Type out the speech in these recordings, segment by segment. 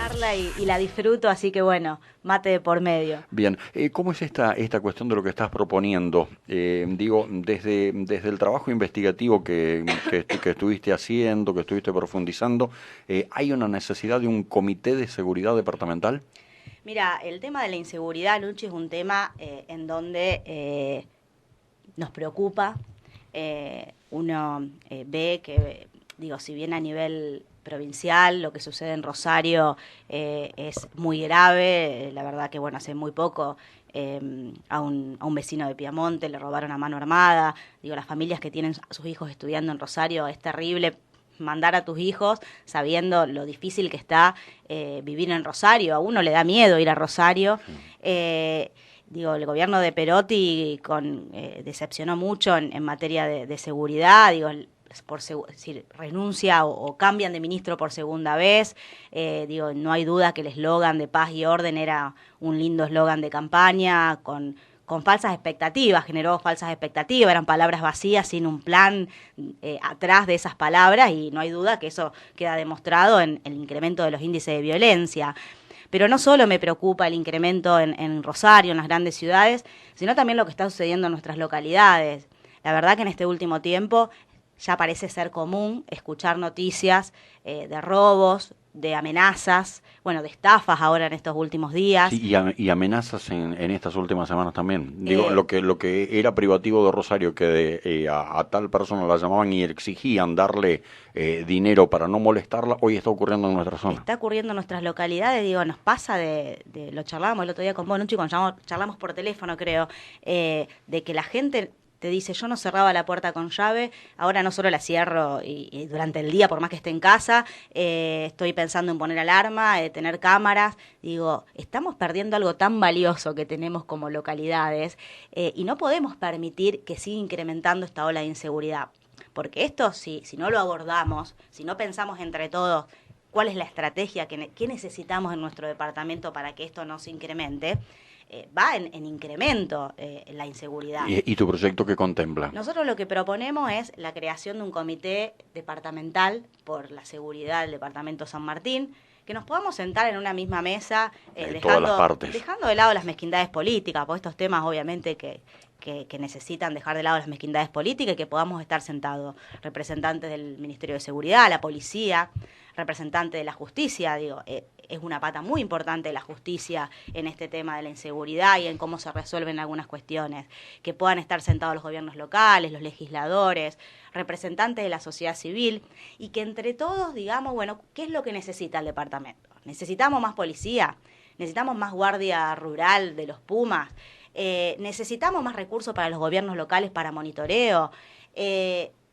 charla y la disfruto, así que bueno, mate de por medio. Bien, ¿cómo es esta cuestión de lo que estás proponiendo? Digo, desde el trabajo investigativo que estuviste haciendo, que estuviste profundizando, ¿hay una necesidad de un comité de seguridad departamental? Mira, el tema de la inseguridad, Luchi, es un tema en donde nos preocupa. Uno ve que, digo, si bien a nivel provincial lo que sucede en Rosario es muy grave, la verdad que, bueno, hace muy poco a un vecino de Piamonte le robaron a mano armada. Digo, las familias que tienen a sus hijos estudiando en Rosario, es terrible mandar a tus hijos sabiendo lo difícil que está vivir en Rosario. A uno le da miedo ir a Rosario. Digo, el gobierno de Perotti decepcionó mucho en materia de seguridad. Digo, si renuncia o cambian de ministro por segunda vez. Digo, no hay duda que el eslogan de paz y orden era un lindo eslogan de campaña con falsas expectativas, generó falsas expectativas, eran palabras vacías sin un plan atrás de esas palabras, y no hay duda que eso queda demostrado en el incremento de los índices de violencia. Pero no solo me preocupa el incremento en Rosario, en las grandes ciudades, sino también lo que está sucediendo en nuestras localidades. La verdad que en este último tiempo ya parece ser común escuchar noticias de robos, de amenazas, bueno, de estafas ahora en estos últimos días. Sí, y amenazas en estas últimas semanas también. Digo, Eh, lo que era privativo de Rosario, que a tal persona la llamaban y exigían darle dinero para no molestarla, hoy está ocurriendo en nuestra zona. Está ocurriendo en nuestras localidades, digo, nos pasa lo charlábamos el otro día con vos, Nuchi, cuando charlamos por teléfono, creo, de que la gente te dice, yo no cerraba la puerta con llave, ahora no solo la cierro y durante el día, por más que esté en casa, estoy pensando en poner alarma, tener cámaras. Digo, estamos perdiendo algo tan valioso que tenemos como localidades, y no podemos permitir que siga incrementando esta ola de inseguridad. Porque esto, si no lo abordamos, si no pensamos entre todos cuál es la estrategia que necesitamos en nuestro departamento para que esto no se incremente, va en incremento la inseguridad. ¿Y tu proyecto qué contempla? Nosotros lo que proponemos es la creación de un comité departamental por la seguridad del departamento San Martín, que nos podamos sentar en una misma mesa, Todas las partes. dejando de lado las mezquindades políticas, porque estos temas obviamente que necesitan dejar de lado las mezquindades políticas, y que podamos estar sentados representantes del Ministerio de Seguridad, la policía, representantes de la justicia. Digo, es una pata muy importante de la justicia en este tema de la inseguridad y en cómo se resuelven algunas cuestiones, que puedan estar sentados los gobiernos locales, los legisladores, representantes de la sociedad civil, y que entre todos digamos, bueno, ¿qué es lo que necesita el departamento? ¿Necesitamos más policía? ¿Necesitamos más guardia rural de los Pumas? ¿Necesitamos más recursos para los gobiernos locales para monitoreo?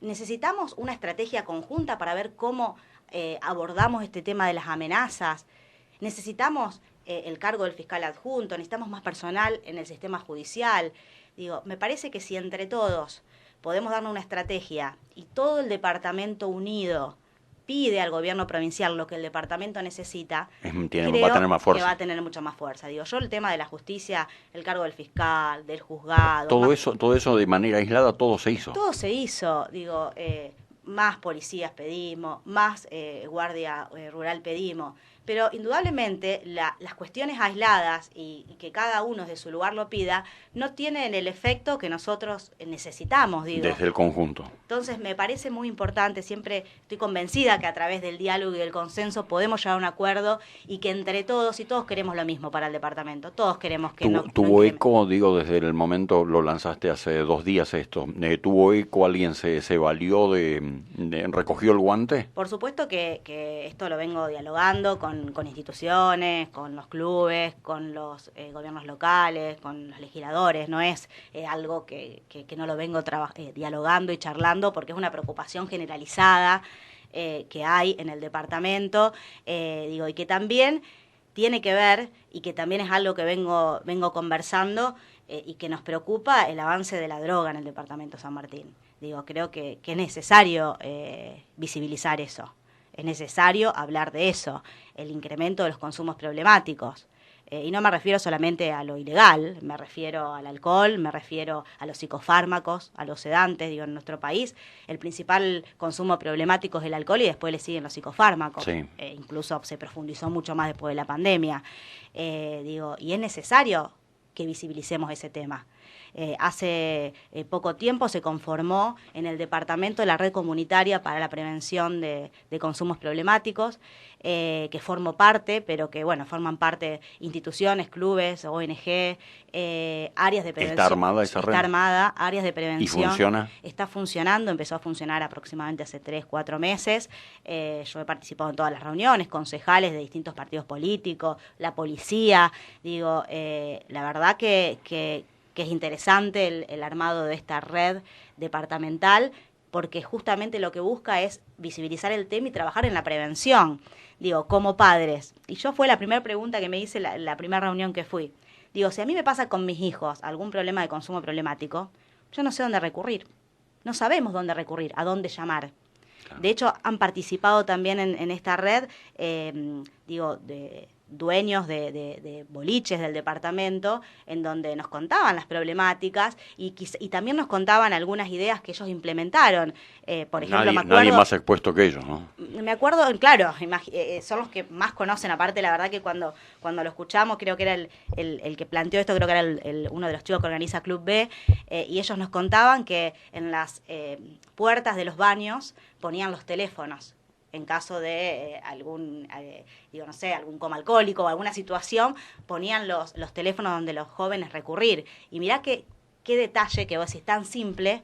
¿Necesitamos una estrategia conjunta para ver cómo abordamos este tema de las amenazas? ¿Necesitamos el cargo del fiscal adjunto? ¿Necesitamos más personal en el sistema judicial? Digo, me parece que si entre todos podemos darnos una estrategia y todo el departamento unido pide al gobierno provincial lo que el departamento necesita, Va a tener más fuerza. que va a tener mucha más fuerza. Digo, yo el tema de la justicia, el cargo del fiscal, del juzgado... Todo eso de manera aislada, todo se hizo. Todo se hizo, digo, más policías pedimos, más guardia rural pedimos, pero indudablemente las cuestiones aisladas y que cada uno desde su lugar lo pida, no tienen el efecto que nosotros necesitamos, digo. Desde el conjunto. Entonces me parece muy importante, siempre estoy convencida que a través del diálogo y del consenso podemos llegar a un acuerdo, y que entre todos, y todos queremos lo mismo para el departamento, todos queremos que ¿Tuvo eco, digo, desde el momento, lo lanzaste hace 2 días esto, tuvo eco, alguien se valió recogió el guante? Por supuesto que esto lo vengo dialogando con instituciones, con los clubes, con los gobiernos locales, con los legisladores. No es algo que no lo vengo dialogando y charlando, porque es una preocupación generalizada que hay en el departamento, digo, y que también tiene que ver, y que también es algo que vengo conversando, y que nos preocupa el avance de la droga en el departamento San Martín. Digo, creo que es necesario visibilizar eso. Es necesario hablar de eso, el incremento de los consumos problemáticos. Y no me refiero solamente a lo ilegal, me refiero al alcohol, me refiero a los psicofármacos, a los sedantes. Digo, en nuestro país el principal consumo problemático es el alcohol y después le siguen los psicofármacos. Sí. Incluso se profundizó mucho más después de la pandemia. Y es necesario que visibilicemos ese tema. Hace poco tiempo se conformó en el departamento la red comunitaria para la prevención de consumos problemáticos, que formo parte, pero que forman parte instituciones, clubes, ONG, áreas de prevención. ¿Está armada esa red? Está armada, áreas de prevención. ¿Y funciona? Está funcionando, empezó a funcionar aproximadamente hace 3-4 meses. Yo he participado en todas las reuniones, concejales de distintos partidos políticos, la policía. La verdad que es interesante el armado de esta red departamental, porque justamente lo que busca es visibilizar el tema y trabajar en la prevención, como padres. Y yo fue la primera pregunta que me hice la primera reunión que fui. Si a mí me pasa con mis hijos algún problema de consumo problemático, yo no sé dónde recurrir. No sabemos dónde recurrir, a dónde llamar. Claro. De hecho, han participado también en esta red, de dueños de boliches del departamento, en donde nos contaban las problemáticas y también nos contaban algunas ideas que ellos implementaron. Por ejemplo, me acuerdo, nadie más expuesto que ellos, ¿no? Me acuerdo, claro, son los que más conocen. Aparte, la verdad que cuando lo escuchamos, creo que era el que planteó esto, creo que era uno de los chicos que organiza Club B, y ellos nos contaban que en las puertas de los baños ponían los teléfonos en caso de algún coma alcohólico o alguna situación, ponían los teléfonos donde los jóvenes recurrir. Y mirá qué detalle que vos decís, tan simple,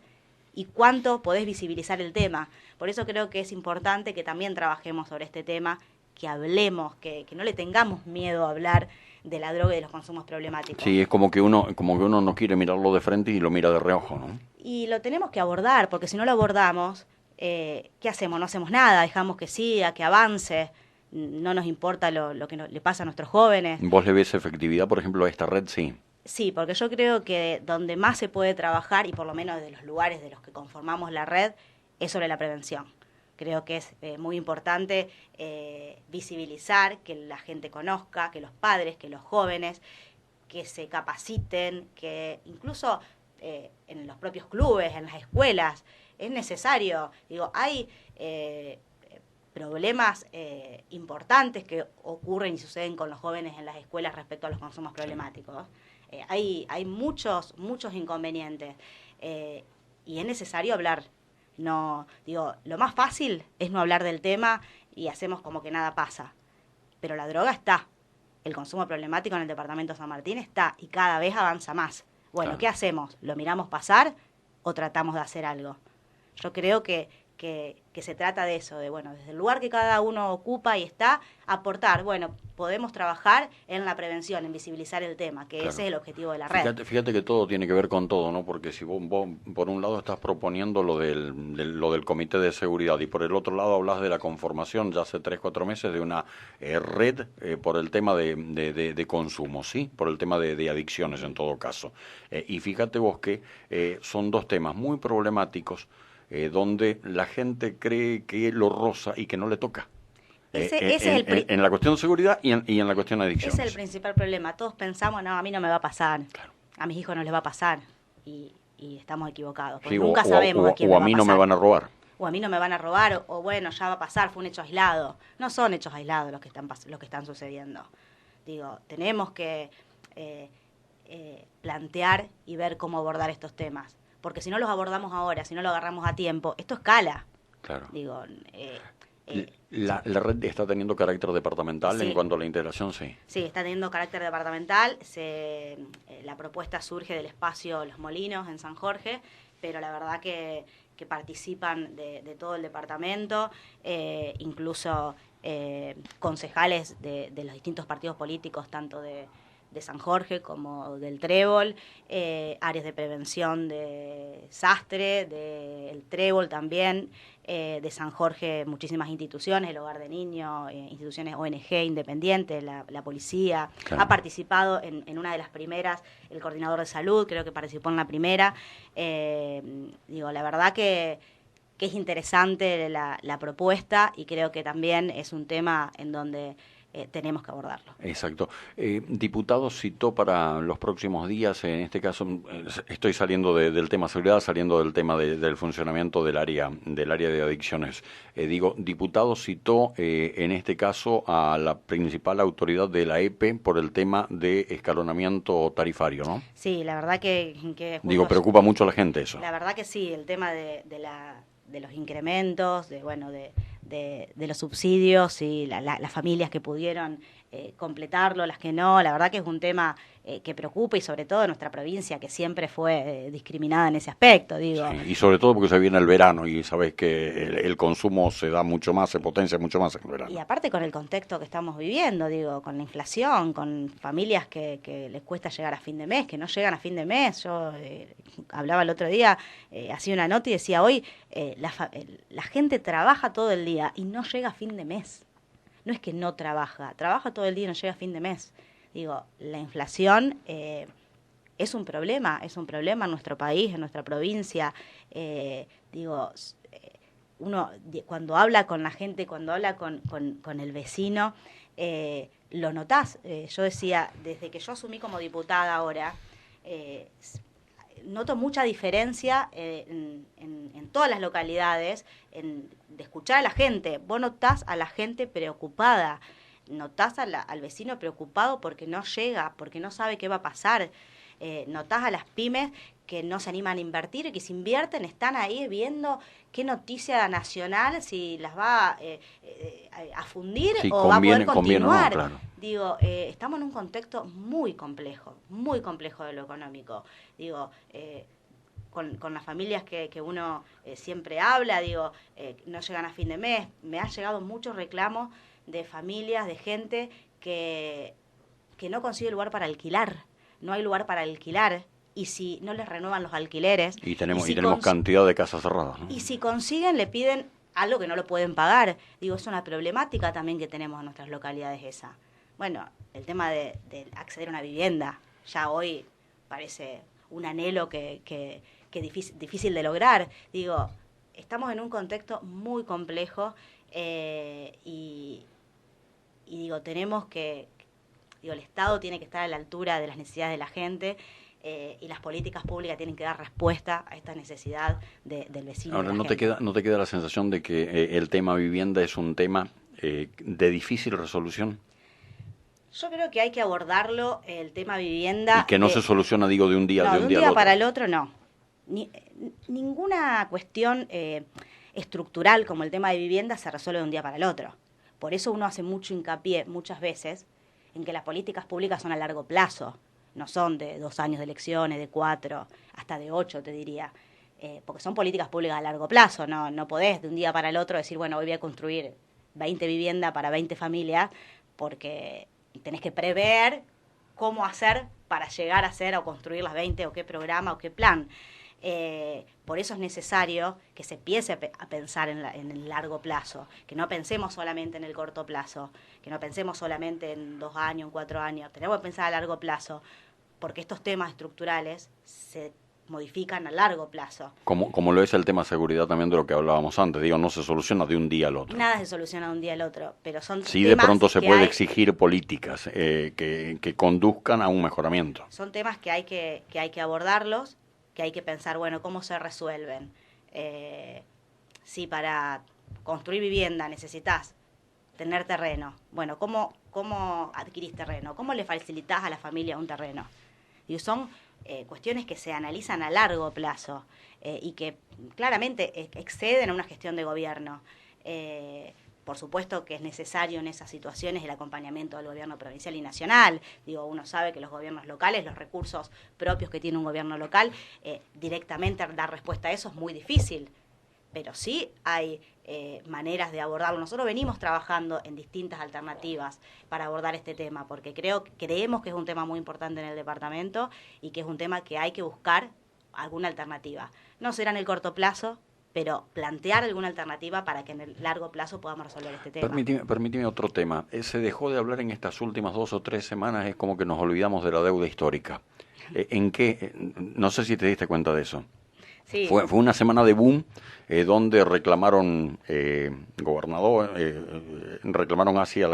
y cuánto podés visibilizar el tema. Por eso creo que es importante que también trabajemos sobre este tema, que hablemos, que no le tengamos miedo a hablar de la droga y de los consumos problemáticos. Sí, es como que uno no quiere mirarlo de frente y lo mira de reojo, ¿no? Y lo tenemos que abordar, porque si no lo abordamos, ¿qué hacemos? No hacemos nada, dejamos que siga, que avance, no nos importa lo que le pasa a nuestros jóvenes. ¿Vos le ves efectividad, por ejemplo, a esta red? Sí. Sí, porque yo creo que donde más se puede trabajar, y por lo menos de los lugares de los que conformamos la red, es sobre la prevención. Creo que es muy importante visibilizar, que la gente conozca, que los padres, que los jóvenes, que se capaciten, que incluso en los propios clubes, en las escuelas, es necesario. Hay problemas importantes que ocurren y suceden con los jóvenes en las escuelas respecto a los consumos problemáticos. Hay muchos inconvenientes y es necesario hablar. Lo más fácil es no hablar del tema y hacemos como que nada pasa. Pero la droga está. El consumo problemático en el departamento de San Martín está y cada vez avanza más. Bueno, claro. ¿Qué hacemos? ¿Lo miramos pasar o tratamos de hacer algo? Yo creo que se trata de eso, desde el lugar que cada uno ocupa y está, aportar. Podemos trabajar en la prevención, en visibilizar el tema, que claro. Ese es el objetivo de la red. Fíjate que todo tiene que ver con todo, ¿no? Porque si vos por un lado estás proponiendo lo del Comité de Seguridad y por el otro lado hablas de la conformación ya hace 3-4 meses de una red por el tema de consumo, ¿sí? Por el tema de adicciones en todo caso. Y fíjate vos que son dos temas muy problemáticos donde la gente cree que lo roza y que no le toca. En la cuestión de seguridad y en la cuestión de adicciones. Ese es el principal problema. Todos pensamos, no, a mí no me va a pasar, claro. A mis hijos no les va a pasar, y estamos equivocados, porque sí, nunca sabemos a quién le va a pasar. O a mí no me van a robar. O a mí no me van a robar, o bueno, ya va a pasar, fue un hecho aislado. No son hechos aislados los que están sucediendo. Tenemos que plantear y ver cómo abordar estos temas. Porque si no los abordamos ahora, si no lo agarramos a tiempo, esto escala. Claro. La red está teniendo carácter departamental, sí. En cuanto a la integración, sí. Sí, está teniendo carácter departamental. La propuesta surge del espacio Los Molinos en San Jorge, pero la verdad que participan de todo el departamento, incluso concejales de los distintos partidos políticos, tanto de San Jorge como del Trébol, áreas de prevención de Sastre, del Trébol también, de San Jorge muchísimas instituciones, el Hogar de Niños, instituciones ONG independientes, la policía. Claro. Ha participado en una de las primeras, el coordinador de salud, creo que participó en la primera. La verdad que es interesante la propuesta, y creo que también es un tema en donde tenemos que abordarlo. Exacto. Diputado citó para los próximos días, en este caso estoy saliendo del tema seguridad, saliendo del tema del funcionamiento del área de adicciones. Diputado citó en este caso a la principal autoridad de la EPE por el tema de escalonamiento tarifario, ¿no? Sí, la verdad que preocupa mucho a la gente eso. La verdad que sí, el tema de los incrementos, de los subsidios y las familias que pudieron completarlo, las que no, la verdad que es un tema que preocupa y sobre todo en nuestra provincia que siempre fue discriminada en ese aspecto, digo. Sí, y sobre todo porque se viene el verano y sabes que el consumo se da mucho más, se potencia mucho más en el verano. Y aparte con el contexto que estamos viviendo, digo, con la inflación, con familias que les cuesta llegar a fin de mes, que no llegan a fin de mes. Yo hablaba el otro día, hacía una nota y decía, hoy la gente trabaja todo el día y no llega a fin de mes. No es que no trabaja todo el día y no llega a fin de mes. Digo, la inflación es un problema en nuestro país, en nuestra provincia. Uno cuando habla con la gente, cuando habla con el vecino, lo notás. Yo decía, desde que yo asumí como diputada ahora, noto mucha diferencia en todas las localidades de escuchar a la gente. Vos notás a la gente preocupada, notás al vecino preocupado porque no llega, porque no sabe qué va a pasar. Notás a las pymes que no se animan a invertir y que si invierten están ahí viendo qué noticia nacional, si las va a fundir o va a poder continuar. No, claro. Digo, estamos en un contexto muy complejo de lo económico. Digo, con las familias que uno siempre habla, digo, no llegan a fin de mes. Me han llegado muchos reclamos de familias, de gente que no consigue lugar para alquilar. No hay lugar para alquilar. Y si no les renuevan los alquileres... Y tenemos cantidad de casas cerradas, ¿no? Y si consiguen, le piden algo que no lo pueden pagar. Digo, es una problemática también que tenemos en nuestras localidades esa. Bueno, el tema de acceder a una vivienda, ya hoy parece un anhelo que difícil de lograr. Digo, estamos en un contexto muy complejo y digo, tenemos que... Digo, el Estado tiene que estar a la altura de las necesidades de la gente y las políticas públicas tienen que dar respuesta a esta necesidad del vecino. Ahora, ¿no te queda la sensación de que el tema vivienda es un tema de difícil resolución? Yo creo que hay que abordarlo, el tema vivienda. Y que no se soluciona, digo, de un día al otro. Para el otro, no. Ninguna cuestión estructural como el tema de vivienda se resuelve de un día para el otro. Por eso uno hace mucho hincapié, muchas veces, en que las políticas públicas son a largo plazo. No son de 2 años de elecciones, de 4, hasta de 8, te diría. Porque son políticas públicas a largo plazo. No podés de un día para el otro decir, bueno, hoy voy a construir 20 viviendas para 20 familias, porque tenés que prever cómo hacer para llegar a hacer o construir las 20, o qué programa o qué plan. Por eso es necesario que se empiece a pensar en el largo plazo, que no pensemos solamente en el corto plazo, que no pensemos solamente en 2 años, en 4 años. Tenemos que pensar a largo plazo, porque estos temas estructurales se modifican a largo plazo. Como lo es el tema seguridad también, de lo que hablábamos antes. Digo, no se soluciona de un día al otro. Nada se soluciona de un día al otro, pero son sí, temas de pronto se puede exigir políticas que conduzcan a un mejoramiento. Son temas que hay que abordarlos, que hay que pensar, bueno, cómo se resuelven. Si para construir vivienda necesitas tener terreno, bueno, ¿cómo adquirís terreno? ¿Cómo le facilitas a la familia un terreno? Y son cuestiones que se analizan a largo plazo y que claramente exceden a una gestión de gobierno. Por supuesto que es necesario en esas situaciones el acompañamiento del gobierno provincial y nacional. Digo, uno sabe que los gobiernos locales, los recursos propios que tiene un gobierno local, directamente dar respuesta a eso es muy difícil. Pero sí hay maneras de abordarlo. Nosotros venimos trabajando en distintas alternativas para abordar este tema, porque creemos que es un tema muy importante en el departamento y que es un tema que hay que buscar alguna alternativa. No será en el corto plazo, pero plantear alguna alternativa para que en el largo plazo podamos resolver este tema. Permíteme otro tema. Se dejó de hablar en estas últimas 2 o 3 semanas, es como que nos olvidamos de la deuda histórica. ¿En qué? No sé si te diste cuenta de eso. Sí. Fue una semana de boom donde reclamaron reclamaron hacia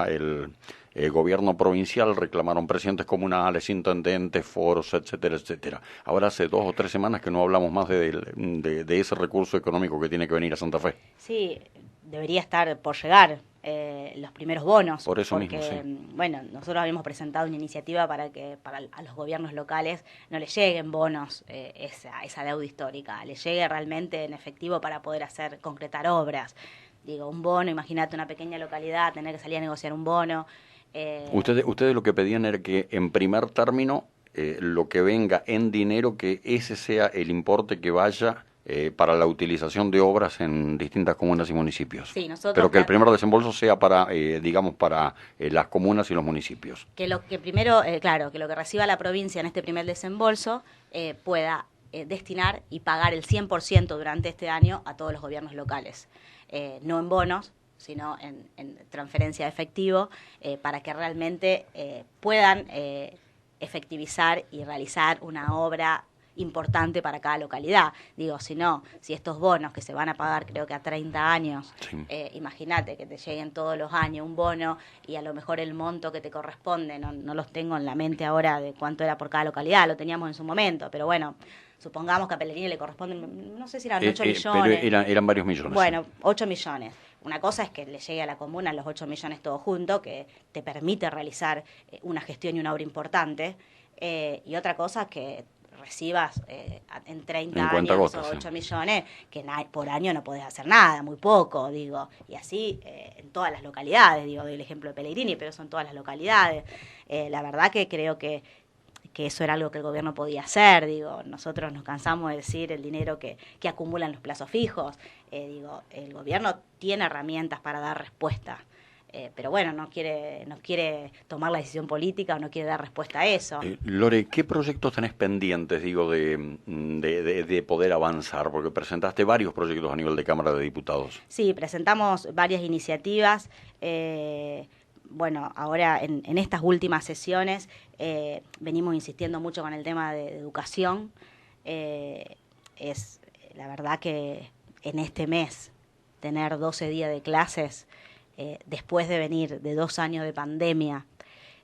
el gobierno provincial, reclamaron presidentes comunales, intendentes, foros, etcétera, etcétera. Ahora hace 2 o 3 semanas que no hablamos más de ese recurso económico que tiene que venir a Santa Fe. Sí, debería estar por llegar los primeros bonos. Por eso porque, mismo, sí. Bueno, nosotros habíamos presentado una iniciativa para que a los gobiernos locales no les lleguen bonos esa deuda histórica, les llegue realmente en efectivo para poder concretar obras. Digo, un bono, imagínate una pequeña localidad, tener que salir a negociar un bono. Ustedes lo que pedían era que en primer término lo que venga en dinero, que ese sea el importe que vaya para la utilización de obras en distintas comunas y municipios. Sí, nosotros, pero que el primer desembolso sea para, digamos, para las comunas y los municipios. Que lo que primero, claro, que lo que reciba la provincia en este primer desembolso pueda destinar y pagar el 100% durante este año a todos los gobiernos locales. No en bonos, sino en transferencia de efectivo, para que realmente puedan efectivizar y realizar una obra importante para cada localidad. Digo, si estos bonos que se van a pagar creo que a 30 años, Sí. Imagínate que te lleguen todos los años un bono y a lo mejor el monto que te corresponde, no los tengo en la mente ahora de cuánto era por cada localidad, lo teníamos en su momento, pero bueno, supongamos que a Pellegrini le corresponden, no sé si eran 8 millones. Pero eran varios millones. Bueno, 8 millones. Una cosa es que le llegue a la comuna los 8 millones todos juntos, que te permite realizar una gestión y una obra importante, y otra cosa es que recibas en 30 años gotas, 8 millones, que por año no podés hacer nada, muy poco, digo. Y así en todas las localidades, digo, doy el ejemplo de Pellegrini, pero son todas las localidades. La verdad que creo que eso era algo que el gobierno podía hacer, digo, nosotros nos cansamos de decir el dinero que acumulan los plazos fijos, digo, el gobierno tiene herramientas para dar respuesta, pero bueno, no quiere tomar la decisión política o no quiere dar respuesta a eso. Lore, ¿qué proyectos tenés pendientes, digo, de poder avanzar? Porque presentaste varios proyectos a nivel de Cámara de Diputados. Sí, presentamos varias iniciativas. Bueno, ahora en estas últimas sesiones venimos insistiendo mucho con el tema de educación. Es la verdad que en este mes tener 12 días de clases, después de venir de 2 años de pandemia,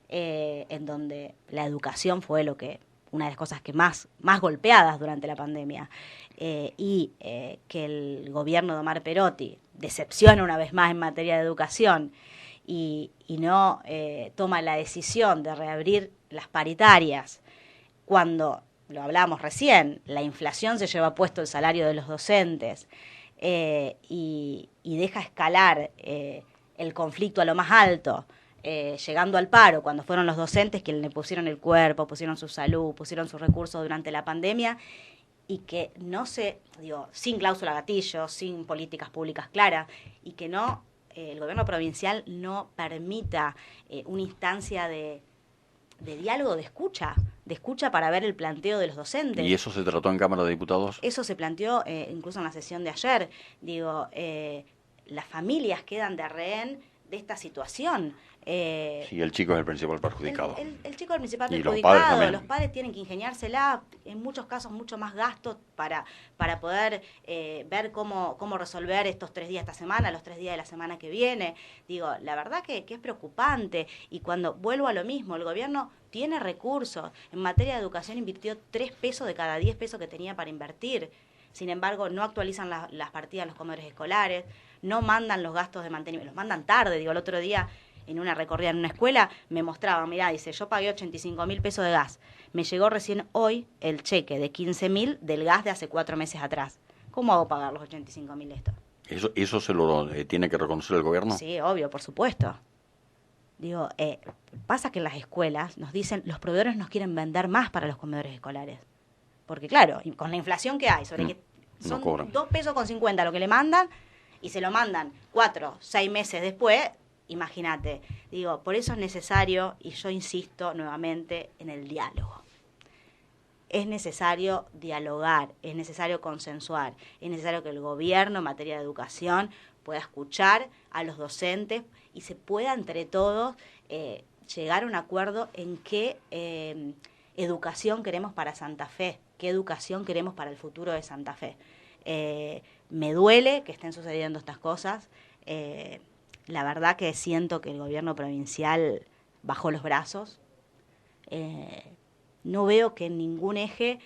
en donde la educación fue una de las cosas que más golpeadas durante la pandemia, y que el gobierno de Omar Perotti decepciona una vez más en materia de educación, y no toma la decisión de reabrir las paritarias cuando, lo hablamos recién, la inflación se lleva puesto el salario de los docentes, y deja escalar el conflicto a lo más alto, llegando al paro, cuando fueron los docentes quienes le pusieron el cuerpo, pusieron su salud, pusieron sus recursos durante la pandemia, y que sin cláusula gatillo, sin políticas públicas claras, y que el gobierno provincial no permita una instancia de diálogo, de escucha para ver el planteo de los docentes. ¿Y eso se trató en Cámara de Diputados? Eso se planteó incluso en la sesión de ayer. Digo, las familias quedan de rehén de esta situación. Sí, el chico es el principal perjudicado. El chico es el principal Y perjudicado. Los padres tienen que ingeniársela, en muchos casos mucho más gastos para poder ver cómo resolver estos 3 días esta semana, los 3 días de la semana que viene. Digo, la verdad que es preocupante. Y cuando vuelvo a lo mismo, el gobierno tiene recursos. En materia de educación invirtió 3 pesos de cada 10 pesos que tenía para invertir. Sin embargo, no actualizan las partidas en los comedores escolares, no mandan los gastos de mantenimiento, los mandan tarde. Digo, el otro día en una recorrida en una escuela me mostraba, mirá, dice, yo pagué 85.000 pesos de gas, me llegó recién hoy el cheque de 15.000 del gas de hace 4 meses atrás. ¿Cómo hago pagar los 85.000 esto? ¿Eso se lo tiene que reconocer el gobierno? Sí, obvio, por supuesto. Digo, pasa que en las escuelas nos dicen, los proveedores nos quieren vender más para los comedores escolares. Porque claro, con la inflación que hay, sobre que son 2 pesos con 50 lo que le mandan, y se lo mandan 4, 6 meses después, imagínate. Digo, por eso es necesario, y yo insisto nuevamente, en el diálogo. Es necesario dialogar, es necesario consensuar, es necesario que el gobierno en materia de educación pueda escuchar a los docentes y se pueda entre todos llegar a un acuerdo en qué educación queremos para Santa Fe, qué educación queremos para el futuro de Santa Fe. Me duele que estén sucediendo estas cosas. La verdad que siento que el gobierno provincial bajó los brazos. No veo que en ningún eje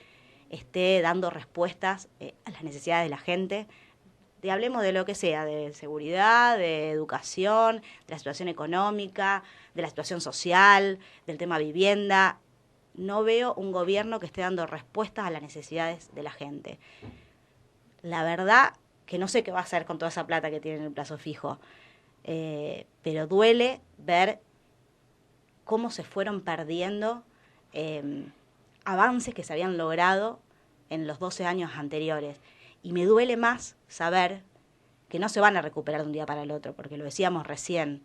esté dando respuestas a las necesidades de la gente. Hablemos de lo que sea, de seguridad, de educación, de la situación económica, de la situación social, del tema vivienda. No veo un gobierno que esté dando respuestas a las necesidades de la gente. La verdad que no sé qué va a hacer con toda esa plata que tiene en el plazo fijo, pero duele ver cómo se fueron perdiendo avances que se habían logrado en los 12 años anteriores. Y me duele más saber que no se van a recuperar de un día para el otro, porque lo decíamos recién,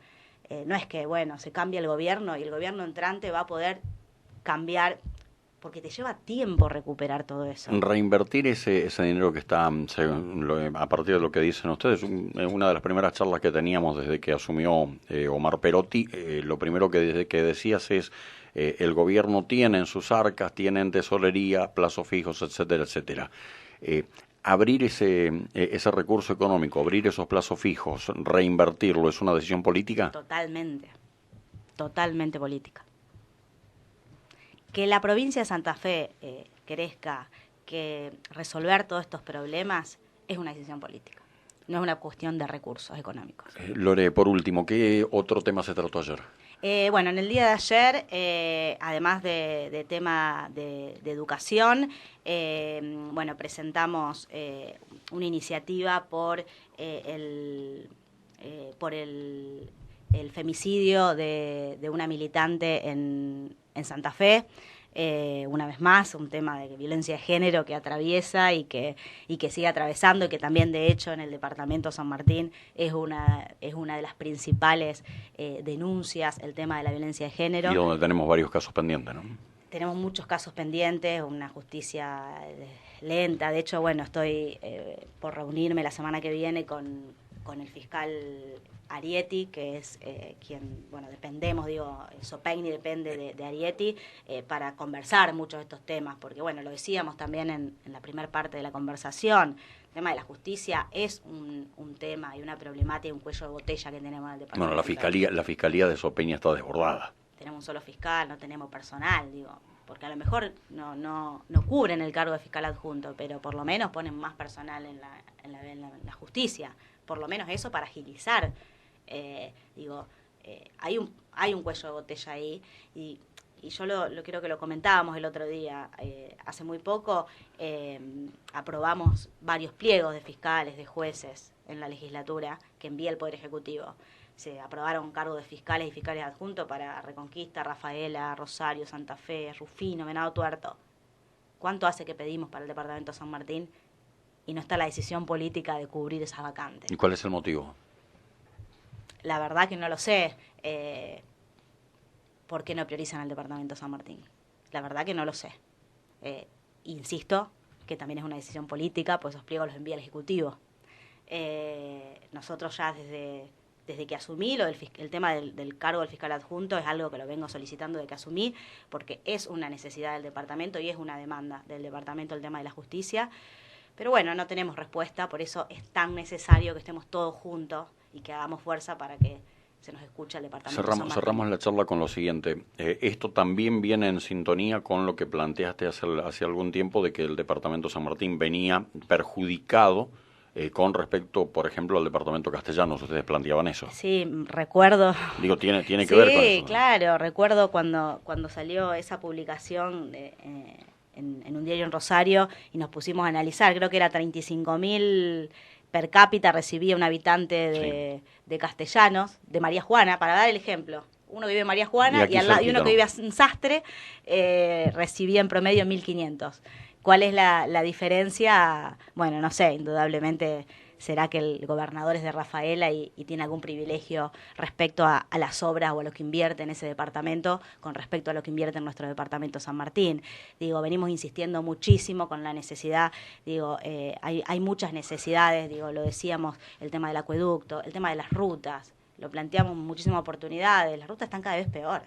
no es que, bueno, se cambia el gobierno y el gobierno entrante va a poder cambiar, porque te lleva tiempo recuperar todo eso. Reinvertir ese dinero que está, a partir de lo que dicen ustedes, es una de las primeras charlas que teníamos desde que asumió Omar Perotti. Lo primero que decías es, el gobierno tiene en sus arcas, tiene en tesorería, plazos fijos, etcétera, etcétera. Abrir ese recurso económico, abrir esos plazos fijos, reinvertirlo, ¿es una decisión política? Totalmente política. Que la provincia de Santa Fe crezca, que resolver todos estos problemas es una decisión política, no es una cuestión de recursos económicos. Lore, por último, ¿qué otro tema se trató ayer? Bueno, en el día de ayer, además de tema de educación, bueno, presentamos una iniciativa por el femicidio de una militante en Santa Fe. Una vez más, un tema de violencia de género que atraviesa y que sigue atravesando, y que también, de hecho, en el departamento San Martín es una de las principales denuncias, el tema de la violencia de género. Y donde tenemos varios casos pendientes, ¿no? Tenemos muchos casos pendientes, una justicia lenta. De hecho, bueno, estoy por reunirme la semana que viene con el fiscal Arieti, que es quien, bueno, dependemos, Sopegni depende de Arieti, para conversar muchos de estos temas, porque, bueno, lo decíamos también en la primera parte de la conversación, el tema de la justicia es un tema y una problemática, un cuello de botella que tenemos en el departamento. Bueno, la fiscalía de Sopegni está desbordada. Tenemos un solo fiscal, no tenemos personal, porque a lo mejor no cubren el cargo de fiscal adjunto, pero por lo menos ponen más personal en la justicia, por lo menos eso para agilizar. Hay un cuello de botella ahí, y yo lo creo que lo comentábamos el otro día. Hace muy poco aprobamos varios pliegos de fiscales, de jueces en la legislatura que envía el Poder Ejecutivo. Se aprobaron cargos de fiscales y fiscales adjuntos para Reconquista, Rafaela, Rosario, Santa Fe, Rufino, Venado Tuerto. ¿Cuánto hace que pedimos para el departamento San Martín y no está la decisión política de cubrir esas vacantes? ¿Y cuál es el motivo? La verdad que no lo sé. ¿Por qué no priorizan al departamento San Martín? La verdad que no lo sé. Insisto que también es una decisión política, pues esos pliegos los envía el Ejecutivo. Nosotros ya desde que asumí el tema del cargo del fiscal adjunto es algo que lo vengo solicitando desde que asumí, porque es una necesidad del departamento y es una demanda del departamento el tema de la justicia. Pero bueno, no tenemos respuesta, por eso es tan necesario que estemos todos juntos y que hagamos fuerza para que se nos escuche al departamento. Cerramos la charla con lo siguiente. Esto también viene en sintonía con lo que planteaste hace algún tiempo, de que el departamento San Martín venía perjudicado con respecto, por ejemplo, al departamento Castellanos. ¿Ustedes planteaban eso? Sí, recuerdo. Tiene que ver con eso. Sí, claro, recuerdo cuando salió esa publicación en un diario en Rosario y nos pusimos a analizar. Creo que era 35.000 per cápita recibía un habitante de Castellanos, de María Juana, para dar el ejemplo. Uno que vive en María Juana y uno que vive en Sastre recibía en promedio 1.500. ¿Cuál es la diferencia? Bueno, no sé, indudablemente será que el gobernador es de Rafaela y tiene algún privilegio respecto a las obras o a lo que invierte en ese departamento con respecto a lo que invierte en nuestro departamento San Martín. Venimos insistiendo muchísimo con la necesidad, hay muchas necesidades, lo decíamos, el tema del acueducto, el tema de las rutas, lo planteamos muchísimas oportunidades, las rutas están cada vez peor.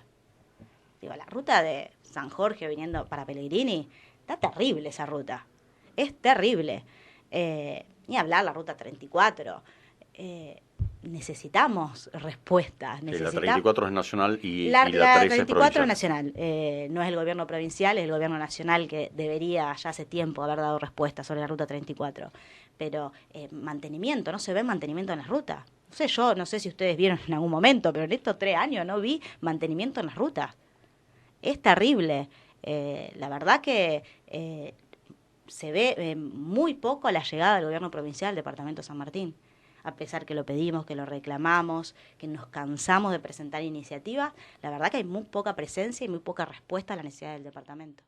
La ruta de San Jorge viniendo para Pellegrini Está terrible esa ruta. Es terrible. Ni hablar la ruta 34. Necesitamos respuestas. Sí, la 34 es nacional y la 13 es 34 provincial. es nacional. No es el gobierno provincial, es el gobierno nacional que debería ya hace tiempo haber dado respuestas sobre la ruta 34. Pero mantenimiento, no se ve mantenimiento en las rutas. No sé si ustedes vieron en algún momento, pero en estos 3 años no vi mantenimiento en las rutas. Es terrible. La verdad que se ve muy poco la llegada del gobierno provincial del departamento de San Martín. A pesar que lo pedimos, que lo reclamamos, que nos cansamos de presentar iniciativas, la verdad que hay muy poca presencia y muy poca respuesta a la necesidad del departamento.